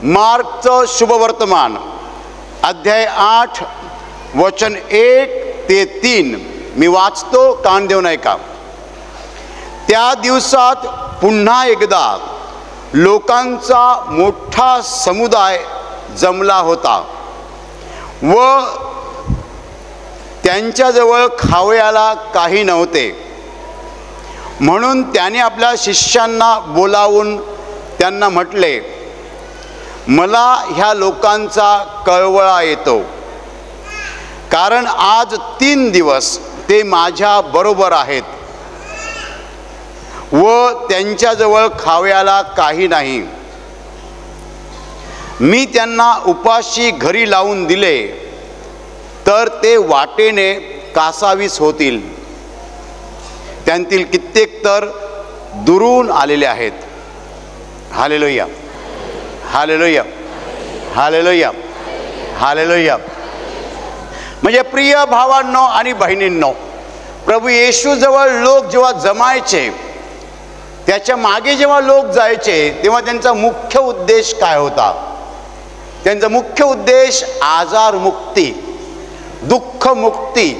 मार्कचं शुभवर्तमान अध्याय 8 वचन 1 ते 3 मी वाचतो, कान देऊन ऐका. त्या दिवसात पुन्हा एकदा लोकांचा मोठा समुदाय जमला होता व त्यांच्याजवळ खावयाला काही नव्हते. म्हणून त्याने आपल्या शिष्यांना बोलावून त्यांना म्हटले, मला ह्या लोकांचा कळवळा येतो, कारण आज 3 दिवस ते माझ्या बरोबर आहेत व त्यांच्याजवळ खावयाला काही नाही. मी त्यांना उपाशी घरी लावून दिले तर ते वाटेने कासावीस होतील. त्यांतील कित्येक तर दुरून आलेले आहेत. Hallelujah, hallelujah, hallelujah, hallelujah. म्हणजे प्रिय भावांनो आणि बहिणींनो, प्रभू येशूजवळ लोक जेव्हा जमायचे, त्याच्या मागे जेव्हा लोक जायचे, तेव्हा त्यांचा मुख्य उद्देश काय होता? त्यांचा मुख्य उद्देश आजारमुक्ती, दुःखमुक्ती,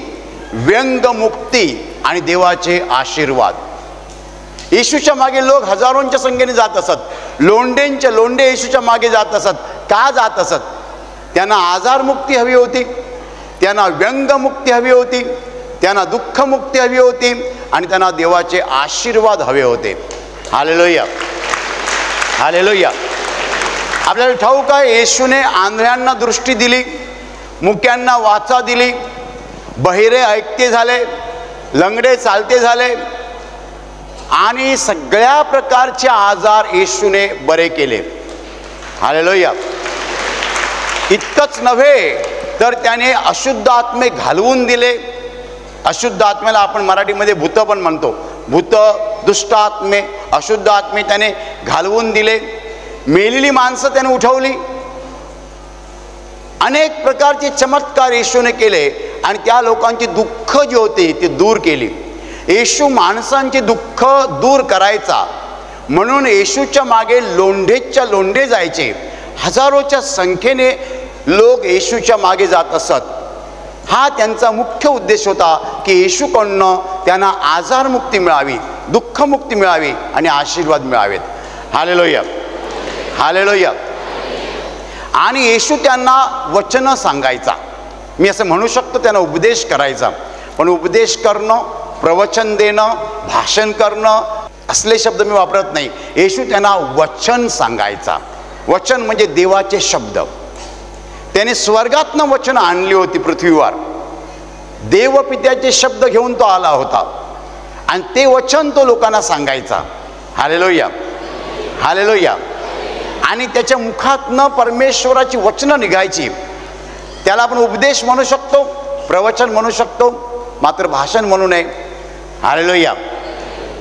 व्यंगमुक्ती आणि देवाचे आशीर्वाद. येशूच्या मागे लोक हजारोंच्या संख्येने जात असत. लोंढे येशूच्या मागे जात असत. का जात असत? त्यांना आजारमुक्ती हवी होती, त्यांना व्यंगमुक्ती हवी होती, त्यांना दुःखमुक्ती हवी होती आणि त्यांना देवाचे आशीर्वाद हवे होते. Hallelujah, hallelujah. आपल्याला ठाऊक आहे, येशूने आंधळ्यांना दृष्टी दिली, मुक्यांना वाचा दिली, बहिरे ऐकते झाले, लंगडे चालते झाले आणि सगळ्या प्रकारचे आजार येशूने बरे केले. हालेलुया. इतकंच नव्हे तर त्याने अशुद्ध आत्मे घालवून दिले. अशुद्ध आत्म्याला आपण मराठीमध्ये भूत पण म्हणतो. भूत, दुष्ट आत्मे, अशुद्ध आत्मे त्याने घालवून दिले. मेलेली माणसं त्याने उठवली. अनेक प्रकारचे चमत्कार येशूने केले आणि त्या लोकांची दुःख जी होती ती दूर केली. येशू माणसांचे दुःख दूर करायचा म्हणून येशूच्या मागे लोंढे जायचे. हजारोच्या संख्येने लोक येशूच्या मागे जात असत. हा त्यांचा मुख्य उद्देश होता की येशूकडनं त्यांना आजारमुक्ती मिळावी, दुःखमुक्ती मिळावी आणि आशीर्वाद मिळावेत. Hallelujah, hallelujah. आणि येशू त्यांना वचन सांगायचा. मी असं म्हणू शकतो त्यांना उपदेश करायचा, पण उपदेश करणं, प्रवचन देणं, भाषण करणं असले शब्द मी वापरत नाही. येशू त्यांना वचन सांगायचा. वचन म्हणजे देवाचे शब्द. त्याने स्वर्गातनं वचन आणली होती पृथ्वीवर. देवपित्याचे शब्द घेऊन तो आला होता आणि ते वचन तो लोकांना सांगायचा. Hallelujah, hallelujah. आणि त्याच्या मुखातनं परमेश्वराची वचनं निघायची. त्याला आपण उपदेश म्हणू शकतो, प्रवचन म्हणू शकतो, मात्र भाषण म्हणू नये. Hallelujah,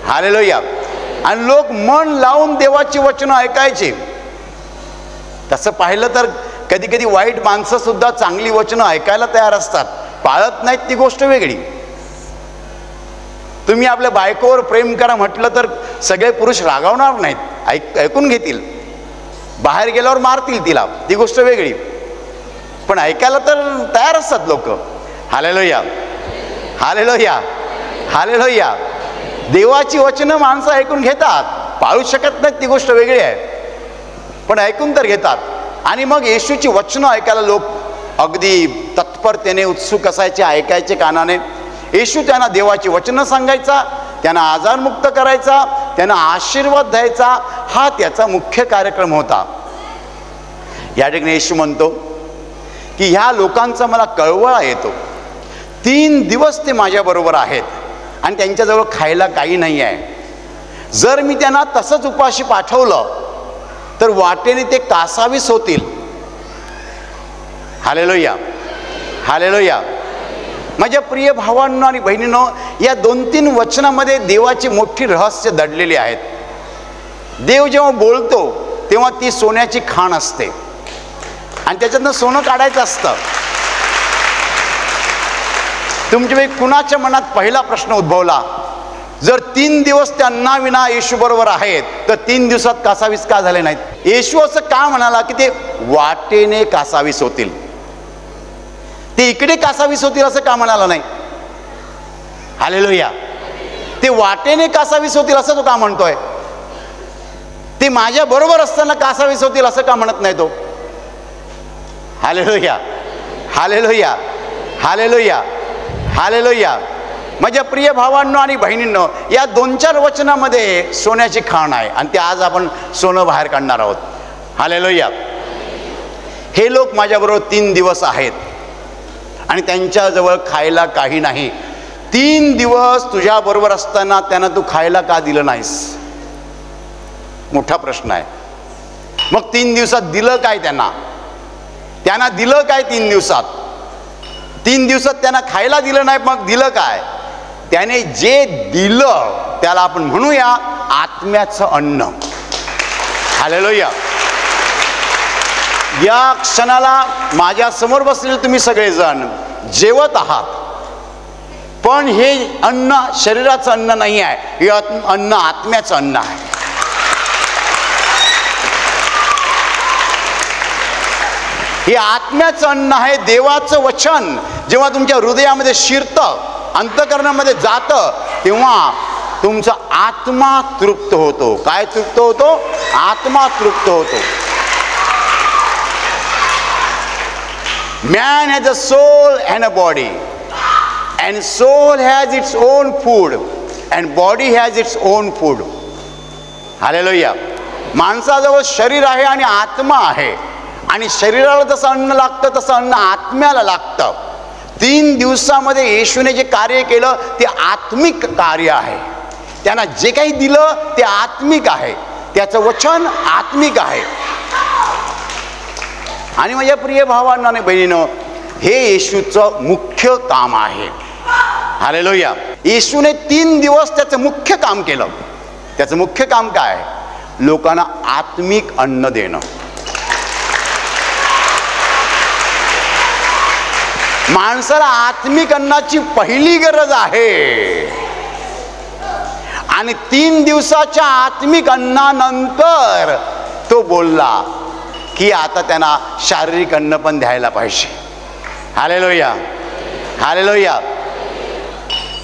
hallelujah. आणि लोक मन लावून देवाची वचनं ऐकायची. तसं पाहिलं तर कधी कधी वाईट माणसं सुद्धा चांगली वचनं ऐकायला तयार असतात. पाळत नाहीत ती गोष्ट वेगळी. तुम्ही आपल्या बायकोवर प्रेम करा म्हटलं तर सगळे पुरुष रागावणार नाहीत, ऐकून घेतील. बाहेर गेल्यावर मारतील तिला, ती गोष्ट वेगळी, पण ऐकायला तर तयार असतात लोक. Hallelujah, hallelujah, hallelujah. देवाची वचनं माणसं ऐकून घेतात. पाळू शकत नाहीत ती गोष्ट वेगळी आहे, पण ऐकून तर घेतात. आणि मग येशूची वचनं ऐकायला लोक अगदी तत्परतेने उत्सुक असायचे, ऐकायचे कानाने. येशू त्यांना देवाची वचनं सांगायचा, त्यांना आजारमुक्त करायचा, त्यांना आशीर्वाद द्यायचा. हा त्याचा मुख्य कार्यक्रम होता. या ठिकाणी येशू म्हणतो की ह्या लोकांचा मला कळवळा येतो. 3 दिवस ते माझ्याबरोबर आहेत आणि त्यांच्याजवळ खायला काही नाही आहे. जर मी त्यांना तसंच उपाशी पाठवलं तर वाटेने ते कासावीस होतील. Hallelujah, hallelujah. माझ्या प्रिय भावांनो आणि बहिणींनो, या 2-3 वचनामध्ये देवाची मोठी रहस्य दडलेली आहेत. देव जेव्हा बोलतो तेव्हा ती सोन्याची खाण असते आणि त्याच्यातनं सोनं काढायचं असतं. तुमच्या कुणाच्या मनात पहिला प्रश्न उद्भवला जर 3 दिवस त्या अन्नाविना येशू बरोबर आहेत, तर 3 दिवसात कासावीस का झाले नाहीत? येशू असं का म्हणाला की ते वाटेने कासावीस होतील, ते इकडे कासावीस होतील असं का म्हणाला नाही? हालेलुया. ते वाटेने कासावीस होतील असं तो का म्हणतोय? ते माझ्या बरोबर असताना कासावीस होतील असं का म्हणत नाही तो? Hallelujah, hallelujah, hallelujah, hallelujah. माझ्या प्रिय भावांनो आणि बहिणींनो, या 2-4 वचनामध्ये सोन्याची खाण आहे आणि ते आज आपण सोनं बाहेर काढणार आहोत. हालेलुया. हे लोक माझ्याबरोबर 3 दिवस आहेत आणि त्यांच्याजवळ खायला काही नाही. 3 दिवस तुझ्या बरोबर असताना त्यांना तू खायला का दिलं नाहीस? मोठा प्रश्न आहे. मग 3 दिवसात दिलं काय त्यांना? त्यांना दिलं काय 3 दिवसात? 3 दिवसात त्यांना खायला दिलं नाही, मग दिलं काय? त्याने जे दिलं त्याला आपण म्हणूया आत्म्याचं अन्न. हालेलुया. या क्षणाला माझ्या समोर बसलेले तुम्ही सगळेजण जेवत आहात, पण हे अन्न शरीराचं अन्न नाही आहे, हे अन्न आत्म्याचं अन्न आहे. हे आत्म्याचं अन्न आहे. देवाचं वचन जेव्हा तुमच्या हृदयामध्ये शिरतं, अंतःकरणामध्ये जातं, तेव्हा तुमचा आत्मा तृप्त होतो. काय तृप्त होतो? आत्मा तृप्त होतो. Man has a soul and a body, and soul has its own food and body has its own food. Hallelujah. माणसाजवळ शरीर आहे आणि आत्मा आहे, आणि शरीराला जसं अन्न लागतं तसं अन्न आत्म्याला लागतं. 3 दिवसामध्ये येशूने जे कार्य केलं ते आत्मिक कार्य आहे. त्यांना जे काही दिलं ते आत्मिक आहे, त्याचं वचन आत्मिक आहे. आणि माझ्या प्रिय भावांनो आणि बहिणींनो, हे येशूचं मुख्य काम आहे. हालेलुया. येशूने 3 दिवस त्याचं मुख्य काम केलं. त्याचं मुख्य काम काय? लोकांना आत्मिक अन्न देणं. माणसाला आत्मिक अन्नाची पहिली गरज आहे, आणि 3 दिवसाच्या आत्मिक अन्नानंतर तो बोलला की आता त्यांना शारीरिक अन्न पण द्यायला पाहिजे. Hallelujah, hallelujah.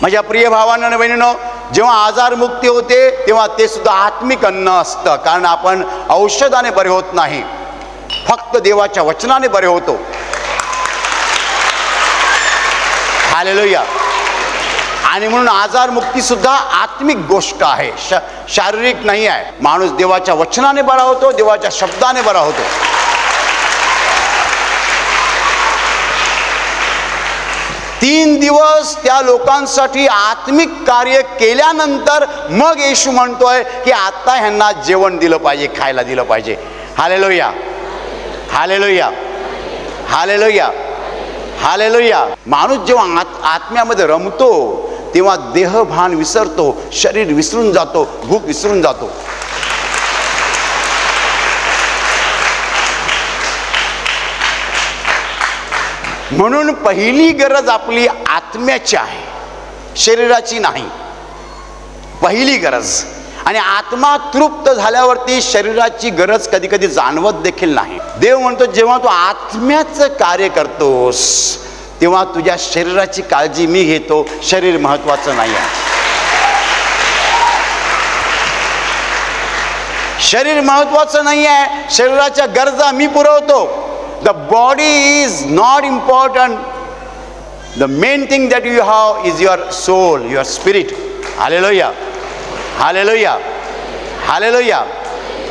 माझ्या प्रिय भावांनो आणि बहिणींनो, जेव्हा आजारमुक्ती होते तेव्हा ते सुद्धा आत्मिक अन्न असतं, कारण आपण औषधाने बरे होत नाही, फक्त देवाच्या वचनाने बरे होतो. हालेलुया. आणि म्हणून आजारमुक्ती सुद्धा आत्मिक गोष्ट आहे, शारीरिक नाही आहे. माणूस देवाच्या वचनाने बरा होतो, देवाच्या शब्दाने बरा होतो. तीन दिवस त्या लोकांसाठी आत्मिक कार्य केल्यानंतर मग येशू म्हणतोय की आता ह्यांना जेवण दिलं पाहिजे, खायला दिलं पाहिजे. Hallelujah, hallelujah, hallelujah, hallelujah. माणूस जेव्हा आत्म्यामध्ये रमतो तेव्हा देहभान विसरतो, शरीर विसरून जातो, भूक विसरून जातो. म्हणून पहिली गरज आपली आत्म्याची आहे, शरीराची नाही. पहिली गरज. आणि आत्मा तृप्त झाल्यावरती शरीराची गरज कधी कधी जाणवत देखील नाही. देव म्हणतो जेव्हा तू आत्म्याचं कार्य करतोस तेव्हा तुझ्या शरीराची काळजी मी घेतो, शरीर महत्वाचं नाही आहे. शरीर महत्वाचं नाही आहे, शरीराच्या गरजा मी पुरवतो. The body is not important. The main thing that you have is your soul, your spirit. Hallelujah, hallelujah, hallelujah.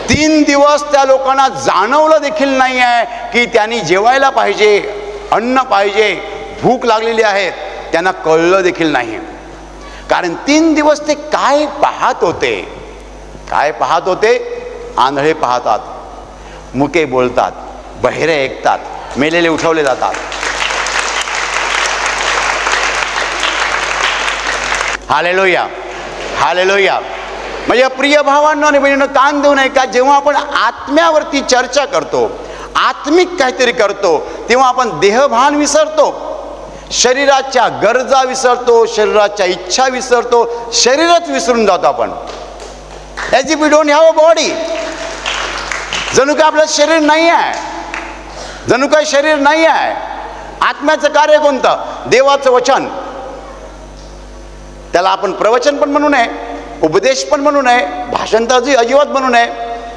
3 दिवस त्या लोकांना जाणवलं देखील नाही आहे की त्यांनी जेवायला पाहिजे, अन्न पाहिजे, भूक लागलेली आहे. त्यांना कळलं देखील नाही, कारण 3 दिवस ते काय पाहत होते? काय पाहत होते? आंधळे पाहतात, मुके बोलतात, बहिरे ऐकतात, मेलेले उठवले जातात. Hallelujah, hallelujah. म्हणजे प्रिय भावांनो आणि बहिणींनो, कान देऊ नये का? जेव्हा आपण आत्म्यावरती चर्चा करतो, आत्मिक काहीतरी करतो, तेव्हा आपण देहभान विसरतो, शरीराच्या गरजा विसरतो, शरीराच्या इच्छा विसरतो, शरीरच विसरून जातो आपण. As if we don't have a body. जणू काय आपलं शरीर नाही आहे, जणू काय शरीर नाही आहे. आत्म्याचं कार्य कोणतं? देवाचं वचन. त्याला आपण प्रवचन पण म्हणू नये, उपदेश पण म्हणू नये, भाषण तर अजिबात म्हणू नये,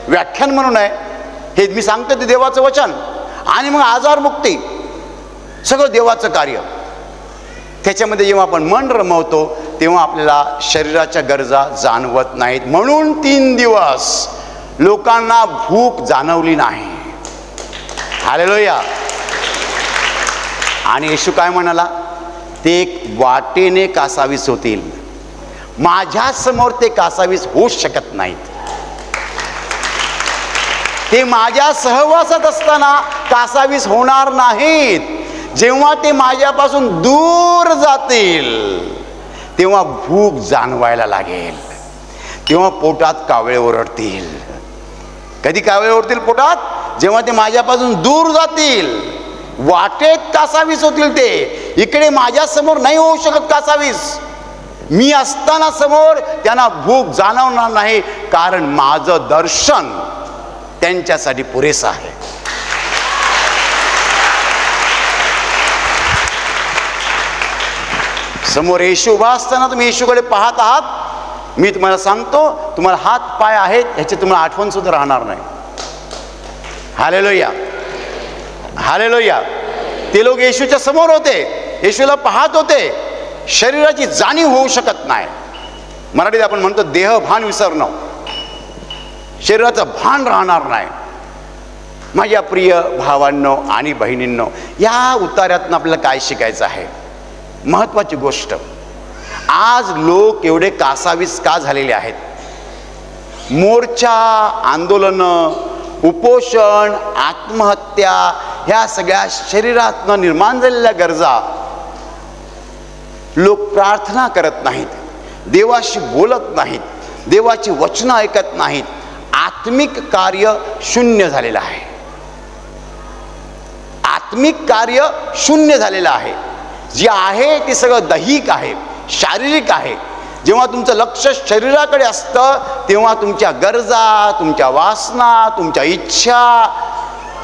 व्याख्यान म्हणू नये. हे मी सांगतो ते देवाचं वचन. आणि मग आजारमुक्ती, सगळं देवाचं कार्य. त्याच्यामध्ये जेव्हा आपण मन रमवतो तेव्हा आपल्याला शरीराच्या गरजा जाणवत नाहीत. म्हणून 3 दिवस लोकांना भूक जाणवली नाही. हालेलुया. आणि येशू काय म्हणाला? ते एक वाटेने कासावीस होतील, माझ्या समोर ते कासावीस होऊच शकत नाहीत. ते माझ्या सहवासात असताना कासावीस होणार नाहीत. जेव्हा ते माझ्यापासून दूर जातील तेव्हा भूक जाणवायला लागेल, तेव्हा पोटात कावळे ओरडतील. कधी कावळे ओरडतील पोटात? जेव्हा ते माझ्यापासून दूर जातील, वाटेत कासावीस होतील. ते इकडे माझ्या समोर नाही होऊ शकत कासावीस. मी असताना समोर त्यांना भूक जाणवणार नाही, कारण माझं दर्शन त्यांच्यासाठी पुरेसं आहे. समोर येशू उभा असताना तुम्ही येशूकडे पाहत आहात. मी तुम्हाला सांगतो, तुम्हाला हात पाय आहेत ह्याची तुम्हाला आठवण सुद्धा राहणार नाही. Hallelujah, hallelujah. ते लोक येशूच्या समोर होते, येशूला पाहत होते. शरीराची जाणीव होऊ शकत नाही. मराठीत आपण म्हणतो देहभान विसरणं, शरीराचं भान राहणार नाही. माझ्या प्रिय भावांनो आणि बहिणींनो, या उतार्यातून आपल्याला काय शिकायचं आहे? महत्त्वाची गोष्ट, आज लोक एवढे कासावीस का झालेले आहेत? मोर्चा, आंदोलनं, उपोषण, आत्महत्या, ह्या सगळ्या शरीरातनं निर्माण झालेल्या गरजा. लोक प्रार्थना करत नाहीत, देवाशी बोलत नाहीत, देवाची वचनं ऐकत नाहीत. आत्मिक कार्य शून्य झालेलं आहे. आत्मिक कार्य शून्य झालेलं आहे. जे आहे ते सगळं दैहिक आहे, शारीरिक आहे. जेव्हा तुमचं लक्ष शरीराकडे असतं तेव्हा तुमच्या गरजा, तुमच्या वासना, तुमच्या इच्छा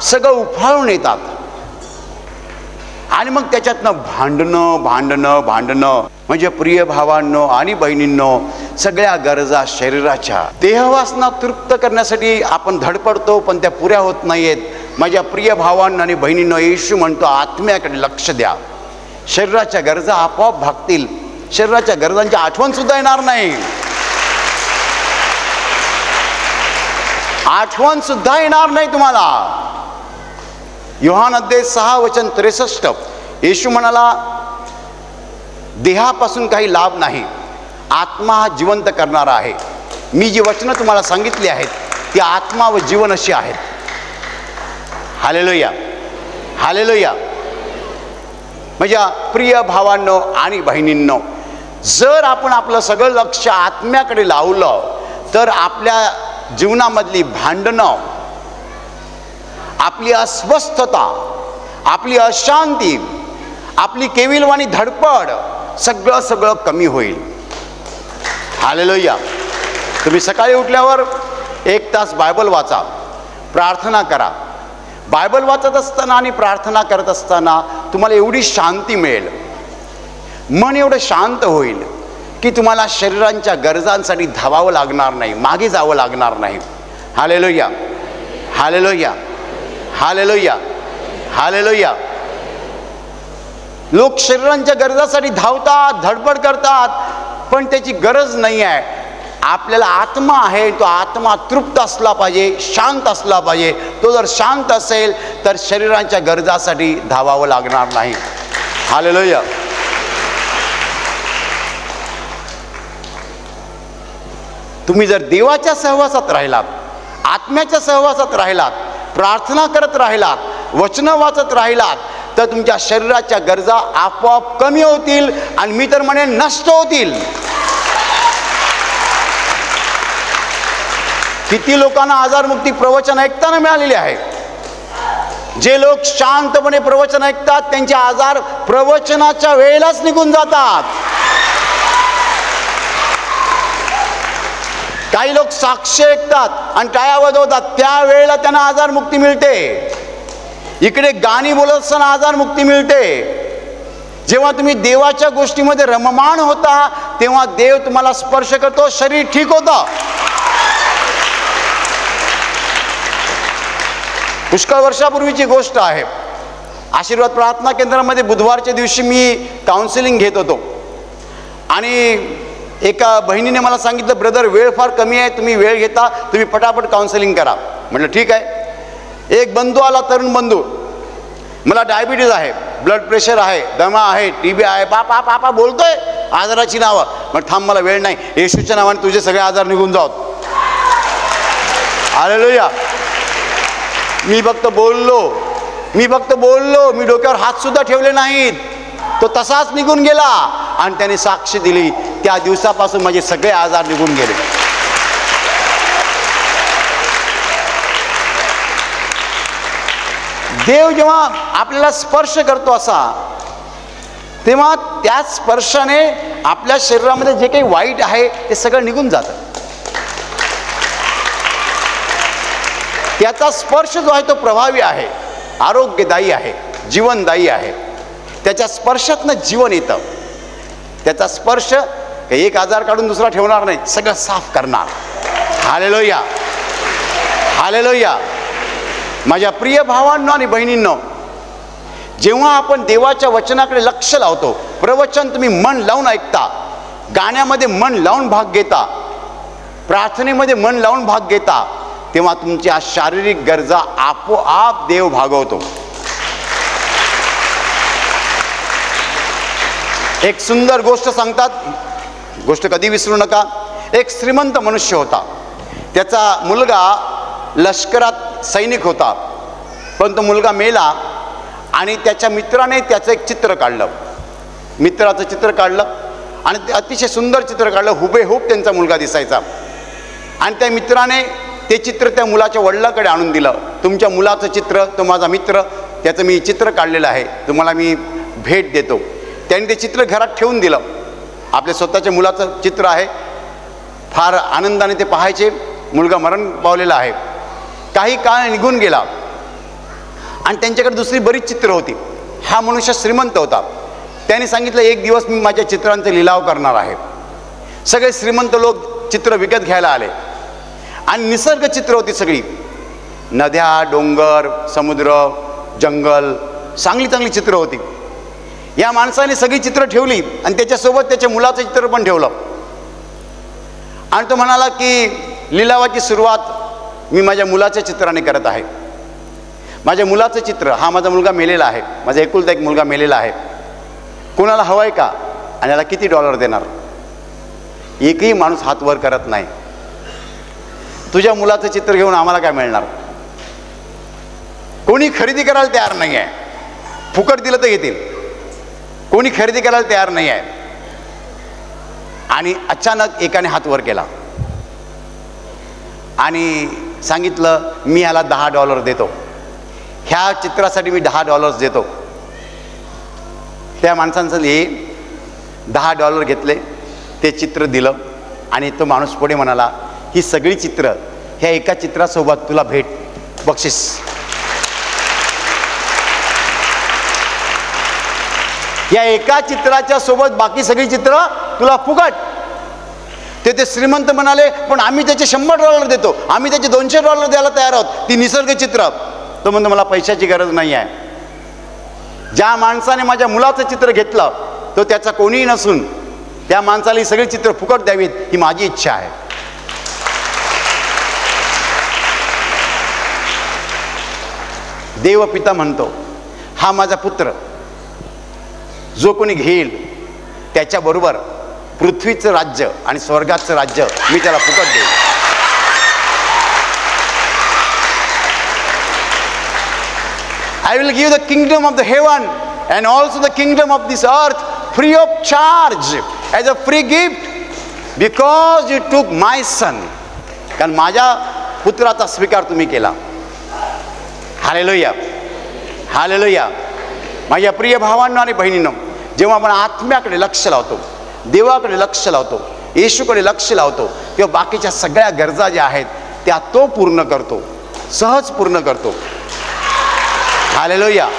सगळं उफाळून येतात. आणि मग त्याच्यातनं भांडणं. म्हणजे प्रिय भावांनो आणि बहिणींनो, सगळ्या गरजा शरीराच्या, देहवासना तृप्त करण्यासाठी आपण धडपडतो, पण त्या पुऱ्या होत नाहीयेत. माझ्या प्रिय भावांनो आणि बहिणींनो, येशू म्हणतो आत्म्याकडे लक्ष द्या. शरीराच्या गरजा आपोआप भागतील. शरीराच्या गरजांची आठवण सुद्धा येणार नाही. आठवण सुद्धा येणार नाही तुम्हाला. योहान अध्याय 6 वचन 63, येशू म्हणाला, देहापासून काही लाभ नाही, आत्मा हा जिवंत करणारा आहे. मी जी वचनं तुम्हाला सांगितली आहेत ती आत्मा व जीवन अशी आहेत. Hallelujah, hallelujah. माझ्या प्रिय भावांनो आणि बहिणींनो, जर आपण आपलं सगळं लक्ष आत्म्याकडे लावलं तर आपल्या जीवनामधली भांडणं, आपली अस्वस्थता, आपली अशांती, आपली केविलवाणी धडपड सगळं कमी होईल. हालेलुया. तुम्ही सकाळी उठल्यावर 1 तास बायबल वाचा, प्रार्थना करा. बायबल वाचत असताना आणि प्रार्थना करत असताना तुम्हाला एवढी शांती मिळेल, मन एवढं शांत होईल की तुम्हाला शरीरांच्या गरजांसाठी धावावं लागणार नाही, मागे जावं लागणार नाही. Hallelujah, hallelujah, hallelujah, hallelujah. लोक शरीरांच्या गरजासाठी धावतात, धडपड करतात, पण त्याची गरज नाही आहे. आपल्याला आत्मा आहे, तो आत्मा तृप्त असला पाहिजे, शांत असला पाहिजे. तो जर शांत असेल तर शरीरांच्या गरजासाठी धावावं लागणार नाही. हालेलुया. तुम्ही जर देवाच्या सहवासात राहिलात, आत्म्याच्या सहवासात राहिलात, प्रार्थना करत राहिलात, वचनं वाचत राहिलात, तर तुमच्या शरीराच्या गरजा आपोआप कमी होतील आणि मी तर म्हणेन नष्ट होतील. किती लोकांना आजारमुक्ती प्रवचन ऐकताना मिळालेले आहे. जे लोक शांतपणे प्रवचन ऐकतात त्यांचे आजार प्रवचनाच्या वेळेलाच निघून जातात. काही लोक साक्ष ऐकतात आणि टाळ्या वाजवतात, त्यावेळेला त्यांना आजार मुक्ती मिळते. इकडे गाणी बोलत असताना आजार मुक्ती मिळते. जेव्हा तुम्ही देवाच्या गोष्टीमध्ये रममाण होता तेव्हा देव तुम्हाला स्पर्श करतो, शरीर ठीक होतं. पुष्कळ वर्षापूर्वीची गोष्ट आहे. आशीर्वाद प्रार्थना केंद्रामध्ये बुधवारच्या दिवशी मी काउन्सिलिंग घेत होतो आणि एका बहिणीने मला सांगितलं, ब्रदर वेळ फार कमी आहे, तुम्ही वेळ घेता, तुम्ही पटापट काउन्सिलिंग करा. म्हटलं ठीक आहे. एक बंधू आला, तरुण बंधू, मला डायबिटीज आहे, ब्लड प्रेशर आहे, दमा आहे, TB आहे, पापा पापा बोलतोय आजाराची नावं. मग थांब, मला वेळ नाही, येशूच्या नावाने तुझे सगळे आजार निघून जावत. हालेलुया. मी फक्त बोललो, मी डोक्यावर हात सुद्धा ठेवले नाहीत. तो तसाच निघून गेला आणि त्याने साक्ष दिली. त्या दिवसापासून माझे सगळे आजार निघून गेले. देव जेव्हा आपल्याला स्पर्श करतो असा, तेव्हा त्या स्पर्शाने आपल्या शरीरामध्ये जे काही वाईट आहे ते सगळं निघून जातं. त्याचा स्पर्श जो आहे तो प्रभावी आहे, आरोग्यदायी आहे, जीवनदायी आहे. त्याच्या स्पर्शातनं जीवन येतं. त्याचा स्पर्श एक आजार काढून दुसरा ठेवणार नाही, सगळं साफ करणार. Hallelujah, hallelujah. माझ्या प्रिय भावांनो आणि बहिणींनो, जेव्हा आपण देवाच्या वचनाकडे लक्ष लावतो, प्रवचन तुम्ही मन लावून ऐकता, गाण्यामध्ये मन लावून भाग घेता, प्रार्थनेमध्ये मन लावून भाग घेता, तेव्हा तुमच्या शारीरिक गरजा आपोआप देव भागवतो. एक सुंदर गोष्ट सांगतात, गोष्ट कधी विसरू नका. एक श्रीमंत मनुष्य होता. त्याचा मुलगा लष्करात सैनिक होता, पण तो मुलगा मेला आणि त्याच्या मित्राने त्याचं एक चित्र काढलं. मित्राचं चित्र काढलं आणि ते अतिशय सुंदर चित्र काढलं, हुबेहूब त्यांचा मुलगा दिसायचा. आणि त्या मित्राने ते चित्र त्या मुलाच्या वडिलांकडे आणून दिलं. तुमच्या मुलाचं चित्र, तो माझा मित्र, त्याचं मी चित्र काढलेलं आहे, तुम्हाला मी भेट देतो. त्यांनी ते चित्र घरात ठेवून दिलं. आपल्या स्वतःच्या मुलाचं चित्र आहे. फार आनंदाने ते पाहायचे. मुलगा मरण पावलेला आहे. काही काळ निघून गेला आणि त्यांच्याकडे दुसरी बरीच चित्र होती. हा मनुष्य श्रीमंत होता. त्याने सांगितलं, एक दिवस मी माझ्या चित्रांचा लिलाव करणार आहे. सगळे श्रीमंत लोक चित्र विकत घ्यायला आले आणि निसर्ग चित्र होती सगळी, नद्या, डोंगर, समुद्र, जंगल, चांगली चांगली चित्र होती. या माणसाने सगळी चित्र ठेवली आणि त्याच्यासोबत त्याच्या मुलाचं चित्र पण ठेवलं. आणि तो म्हणाला की लिलावाची सुरुवात मी माझ्या मुलाच्या चित्राने करत आहे. माझ्या मुलाचं चित्र, हा माझा मुलगा मेलेला आहे, माझा एकुलता एक मुलगा मेलेला आहे, कोणाला हवं आहे का आणि याला किती डॉलर देणार? एकही माणूस हात वर करत नाही. तुझ्या मुलाचं चित्र घेऊन आम्हाला काय मिळणार? कोणी खरेदी करायला तयार नाही आहे. फुकट दिलं तर घेतील, कोणी खरेदी करायला तयार नाही आहे. आणि अचानक एकाने हात वर केला आणि सांगितलं, मी याला $10 देतो, ह्या चित्रासाठी मी $10 देतो. त्या माणसांचं $10 घेतले, ते चित्र दिलं आणि तो माणूस पुढे म्हणाला, ही सगळी चित्र ह्या एका चित्रासोबत तुला भेट, बक्षीस. या एका चित्राच्या सोबत बाकी सगळी चित्र तुला फुकट. ते श्रीमंत म्हणाले, पण आम्ही त्याचे $100 देतो, आम्ही त्याचे $200 द्यायला तयार आहोत, ती निसर्ग चित्र. तो म्हणतो, मला पैशाची गरज नाही आहे. ज्या माणसाने माझ्या मुलाचं चित्र घेतलं तो त्याचा कोणीही नसून त्या माणसाला ही सगळी चित्र फुकट द्यावीत, ही माझी इच्छा आहे. देवपिता म्हणतो, हा माझा पुत्र, जो कोणी घेईल त्याच्याबरोबर पृथ्वीचं राज्य आणि स्वर्गाचं राज्य मी त्याला फुकट देईन. I will give the kingdom of the heaven and also the kingdom of this earth free of charge as a free gift because you took my son. कारण माझ्या पुत्राचा स्वीकार तुम्ही केला. हालेलुया. हालेलुया. माझ्या प्रिय भावांनो आणि बहिणींनो, जेव्हा आपण आत्म्याकडे लक्ष लावतो, देवाकडे लक्ष लावतो, येशूकडे लक्ष लावतो, तेव्हा बाकीच्या सगळ्या गरजा ज्या आहेत त्या तो पूर्ण करतो, सहज पूर्ण करतो. हालेलुया.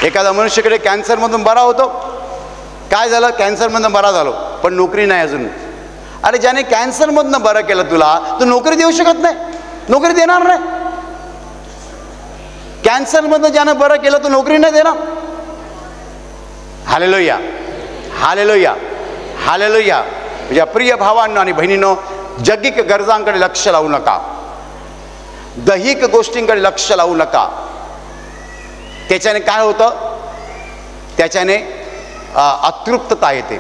एखादा मनुष्याकडे कॅन्सरमधून बरा होतो. काय झालं? कॅन्सरमधून बरा झालो, पण नोकरी नाही अजून. अरे ज्याने कॅन्सरमधनं बरं केलं तुला, तू नोकरी देऊ शकत नाही, नोकरी देणार नाही. कॅन्सरमधनं ज्यानं बरं केलं तू नोकरी नाही देणार. Hallelujah, hallelujah, hallelujah. म्हणजे प्रिय भावांनो आणि बहिणींनो, जगिक गरजांकडे लक्ष लावू नका, दैहिक गोष्टींकडे लक्ष लावू नका. त्याच्याने काय होतं? त्याच्याने अतृप्तता येते.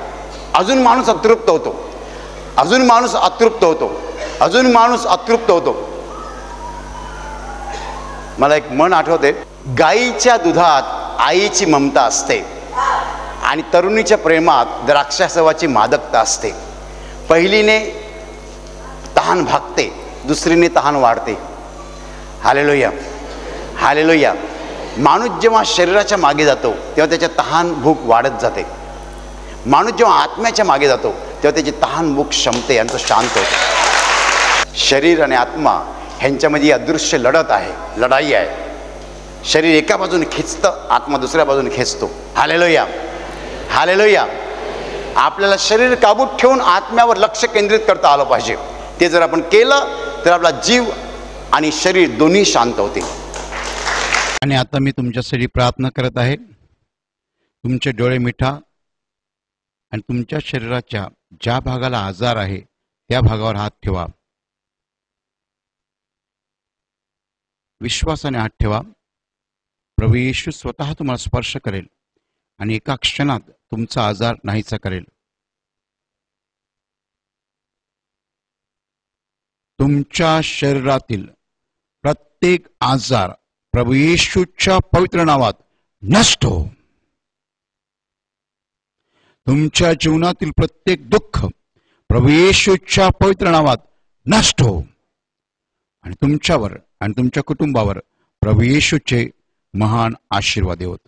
अजून माणूस अतृप्त होतो, अजून माणूस अतृप्त होतो, अजून माणूस अतृप्त होतो. मला एक म्हण आठवते, गाईच्या दुधात आईची ममता असते आणि तरुणीच्या प्रेमात द्राक्षासवाची मादकता असते. पहिलीने तहान भागते, दुसरीने तहान वाढते. Hallelujah, hallelujah. माणूस जेव्हा शरीराच्या मागे जातो तेव्हा त्याच्या तहान भूक वाढत जाते. माणूस जेव्हा आत्म्याच्या मागे जातो तेव्हा त्याची तहान भूक क्षमते आणि तो शांत होतो. शरीर आणि आत्मा ह्यांच्यामध्ये अदृश्य लढत आहे, लढाई आहे. शरीर एका बाजूने खिचतं, आत्मा दुसऱ्या बाजूने खेचतो. Hallelujah, hallelujah. आपल्याला शरीर काबूत ठेवून आत्म्यावर लक्ष केंद्रित करता आलं पाहिजे. ते जर आपण केलं तर आपला जीव आणि शरीर दोन्ही शांत होतील. आणि आता मी तुमच्यासाठी प्रार्थना करत आहे. तुमचे डोळे मिटा आणि तुमच्या शरीराच्या ज्या भागाला आजार आहे त्या भागावर हात ठेवा. विश्वासाने हात ठेवा. प्रभू येशू स्वतः तुम्हाला स्पर्श करेल आणि एका क्षणात तुमचा आजार नाहीसा करेल. तुमच्या शरीरातील प्रत्येक आजार प्रभू येशूच्या पवित्र नावात नष्ट हो. तुमच्या जीवनातील प्रत्येक दुःख प्रभू येशूच्या पवित्र नावात नष्ट हो. आणि तुमच्यावर आणि तुमच्या कुटुंबावर प्रभू येशूचे महान आशीर्वाद होत.